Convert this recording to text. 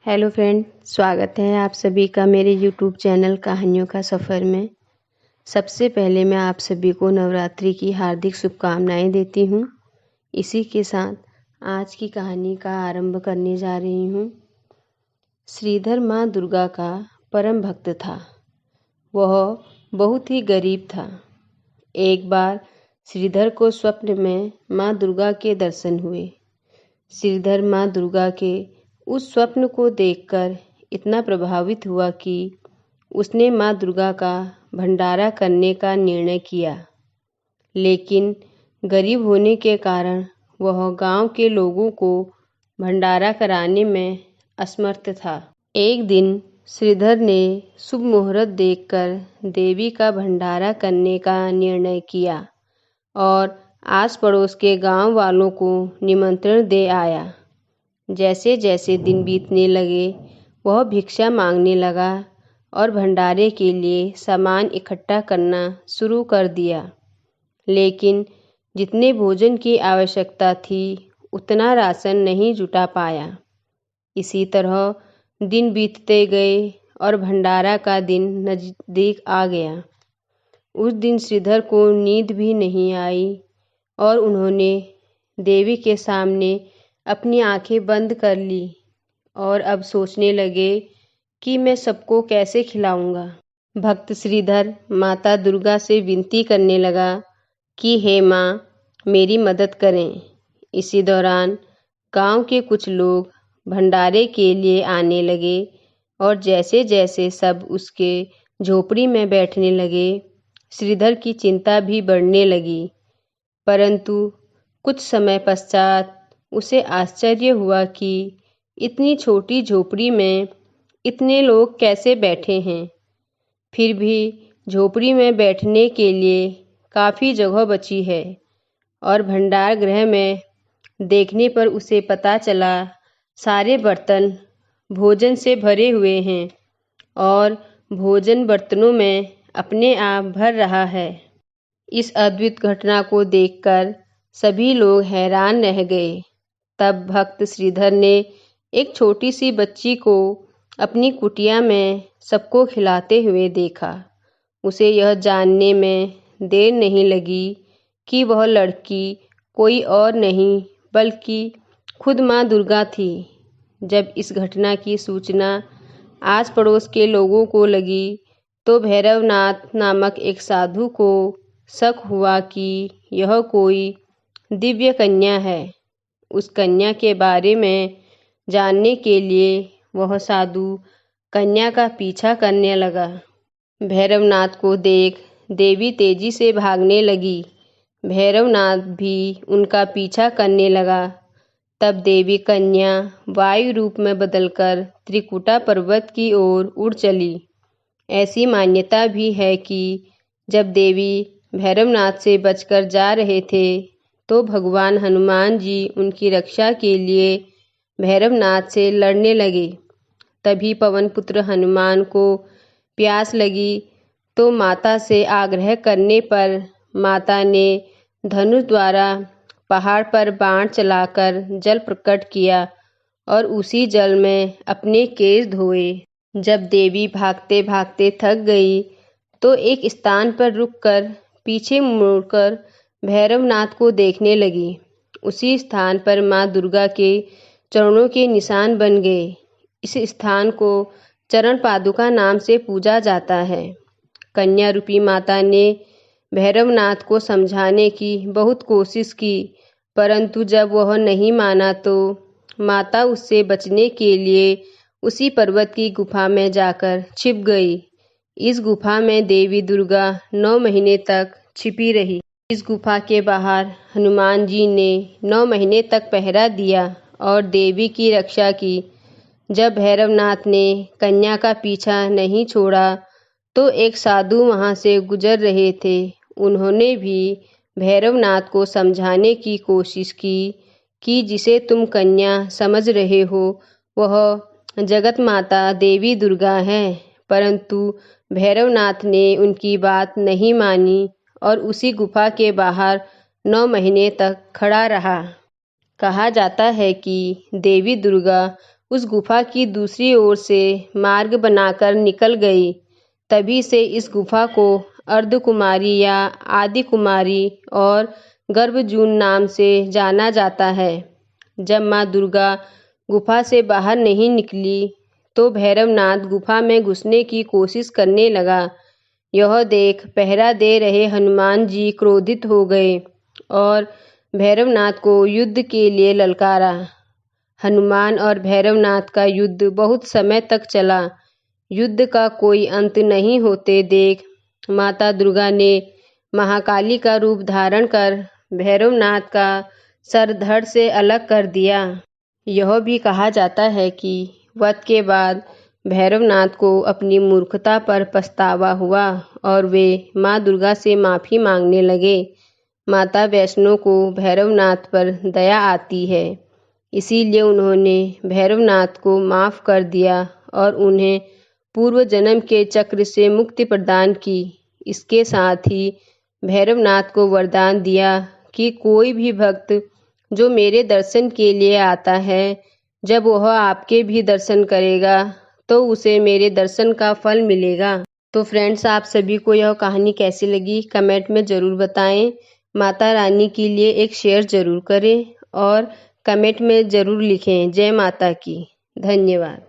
Hello friend, स्वागत है आप सभी का मेरे यूट्यूब चैनल कहानियों का सफ़र में। सबसे पहले मैं आप सभी को नवरात्रि की हार्दिक शुभकामनाएं देती हूँ। इसी के साथ आज की कहानी का आरंभ करने जा रही हूँ। श्रीधर माँ दुर्गा का परम भक्त था। वह बहुत ही गरीब था। एक बार श्रीधर को स्वप्न में माँ दुर्गा के दर्शन हुए। श्रीधर माँ दुर्गा के उस स्वप्न को देखकर इतना प्रभावित हुआ कि उसने माँ दुर्गा का भंडारा करने का निर्णय किया। लेकिन गरीब होने के कारण वह गांव के लोगों को भंडारा कराने में असमर्थ था। एक दिन श्रीधर ने शुभ मुहूर्त देखकर देवी का भंडारा करने का निर्णय किया और आस पड़ोस के गांव वालों को निमंत्रण दे आया। जैसे जैसे दिन बीतने लगे वह भिक्षा मांगने लगा और भंडारे के लिए सामान इकट्ठा करना शुरू कर दिया। लेकिन जितने भोजन की आवश्यकता थी उतना राशन नहीं जुटा पाया। इसी तरह दिन बीतते गए और भंडारा का दिन नज़दीक आ गया। उस दिन श्रीधर को नींद भी नहीं आई और उन्होंने देवी के सामने अपनी आंखें बंद कर ली और अब सोचने लगे कि मैं सबको कैसे खिलाऊंगा। भक्त श्रीधर माता दुर्गा से विनती करने लगा कि हे माँ, मेरी मदद करें। इसी दौरान गांव के कुछ लोग भंडारे के लिए आने लगे और जैसे जैसे सब उसके झोपड़ी में बैठने लगे श्रीधर की चिंता भी बढ़ने लगी। परंतु कुछ समय पश्चात उसे आश्चर्य हुआ कि इतनी छोटी झोपड़ी में इतने लोग कैसे बैठे हैं। फिर भी झोपड़ी में बैठने के लिए काफ़ी जगह बची है और भंडार गृह में देखने पर उसे पता चला सारे बर्तन भोजन से भरे हुए हैं और भोजन बर्तनों में अपने आप भर रहा है। इस अद्भुत घटना को देखकर सभी लोग हैरान रह गए। तब भक्त श्रीधर ने एक छोटी सी बच्ची को अपनी कुटिया में सबको खिलाते हुए देखा। उसे यह जानने में देर नहीं लगी कि वह लड़की कोई और नहीं बल्कि खुद माँ दुर्गा थी। जब इस घटना की सूचना आस पड़ोस के लोगों को लगी तो भैरवनाथ नामक एक साधु को शक हुआ कि यह कोई दिव्य कन्या है। उस कन्या के बारे में जानने के लिए वह साधु कन्या का पीछा करने लगा। भैरवनाथ को देख देवी तेजी से भागने लगी। भैरवनाथ भी उनका पीछा करने लगा। तब देवी कन्या वायु रूप में बदलकर त्रिकुटा पर्वत की ओर उड़ चली। ऐसी मान्यता भी है कि जब देवी भैरवनाथ से बचकर जा रहे थे तो भगवान हनुमान जी उनकी रक्षा के लिए भैरवनाथ से लड़ने लगे। तभी पवन पुत्र हनुमान को प्यास लगी तो माता से आग्रह करने पर माता ने धनुष द्वारा पहाड़ पर बाण चलाकर जल प्रकट किया और उसी जल में अपने केश धोए। जब देवी भागते भागते थक गई तो एक स्थान पर रुककर पीछे मुड़कर भैरवनाथ को देखने लगी। उसी स्थान पर माँ दुर्गा के चरणों के निशान बन गए। इस स्थान को चरण पादुका नाम से पूजा जाता है। कन्या रूपी माता ने भैरवनाथ को समझाने की बहुत कोशिश की, परंतु जब वह नहीं माना तो माता उससे बचने के लिए उसी पर्वत की गुफा में जाकर छिप गई। इस गुफा में देवी दुर्गा 9 महीने तक छिपी रही। इस गुफा के बाहर हनुमान जी ने 9 महीने तक पहरा दिया और देवी की रक्षा की। जब भैरवनाथ ने कन्या का पीछा नहीं छोड़ा तो एक साधु वहां से गुजर रहे थे। उन्होंने भी भैरवनाथ को समझाने की कोशिश की कि जिसे तुम कन्या समझ रहे हो वह जगत माता देवी दुर्गा है, परंतु भैरवनाथ ने उनकी बात नहीं मानी और उसी गुफा के बाहर 9 महीने तक खड़ा रहा। कहा जाता है कि देवी दुर्गा उस गुफा की दूसरी ओर से मार्ग बनाकर निकल गई। तभी से इस गुफा को अर्धकुमारी या आदि कुमारी और गर्भजून नाम से जाना जाता है। जब माँ दुर्गा गुफा से बाहर नहीं निकली तो भैरवनाथ गुफा में घुसने की कोशिश करने लगा। यह देख पहरा दे रहे हनुमान जी क्रोधित हो गए और भैरवनाथ को युद्ध के लिए ललकारा। हनुमान और भैरवनाथ का युद्ध बहुत समय तक चला। युद्ध का कोई अंत नहीं होते देख माता दुर्गा ने महाकाली का रूप धारण कर भैरवनाथ का सर धड़ से अलग कर दिया। यह भी कहा जाता है कि वध के बाद भैरवनाथ को अपनी मूर्खता पर पछतावा हुआ और वे माँ दुर्गा से माफ़ी मांगने लगे। माता वैष्णो को भैरवनाथ पर दया आती है, इसीलिए उन्होंने भैरवनाथ को माफ़ कर दिया और उन्हें पूर्व जन्म के चक्र से मुक्ति प्रदान की। इसके साथ ही भैरवनाथ को वरदान दिया कि कोई भी भक्त जो मेरे दर्शन के लिए आता है, जब वह आपके भी दर्शन करेगा तो उसे मेरे दर्शन का फल मिलेगा। तो फ्रेंड्स, आप सभी को यह कहानी कैसी लगी कमेंट में ज़रूर बताएं। माता रानी के लिए एक शेयर ज़रूर करें और कमेंट में ज़रूर लिखें जय माता की। धन्यवाद।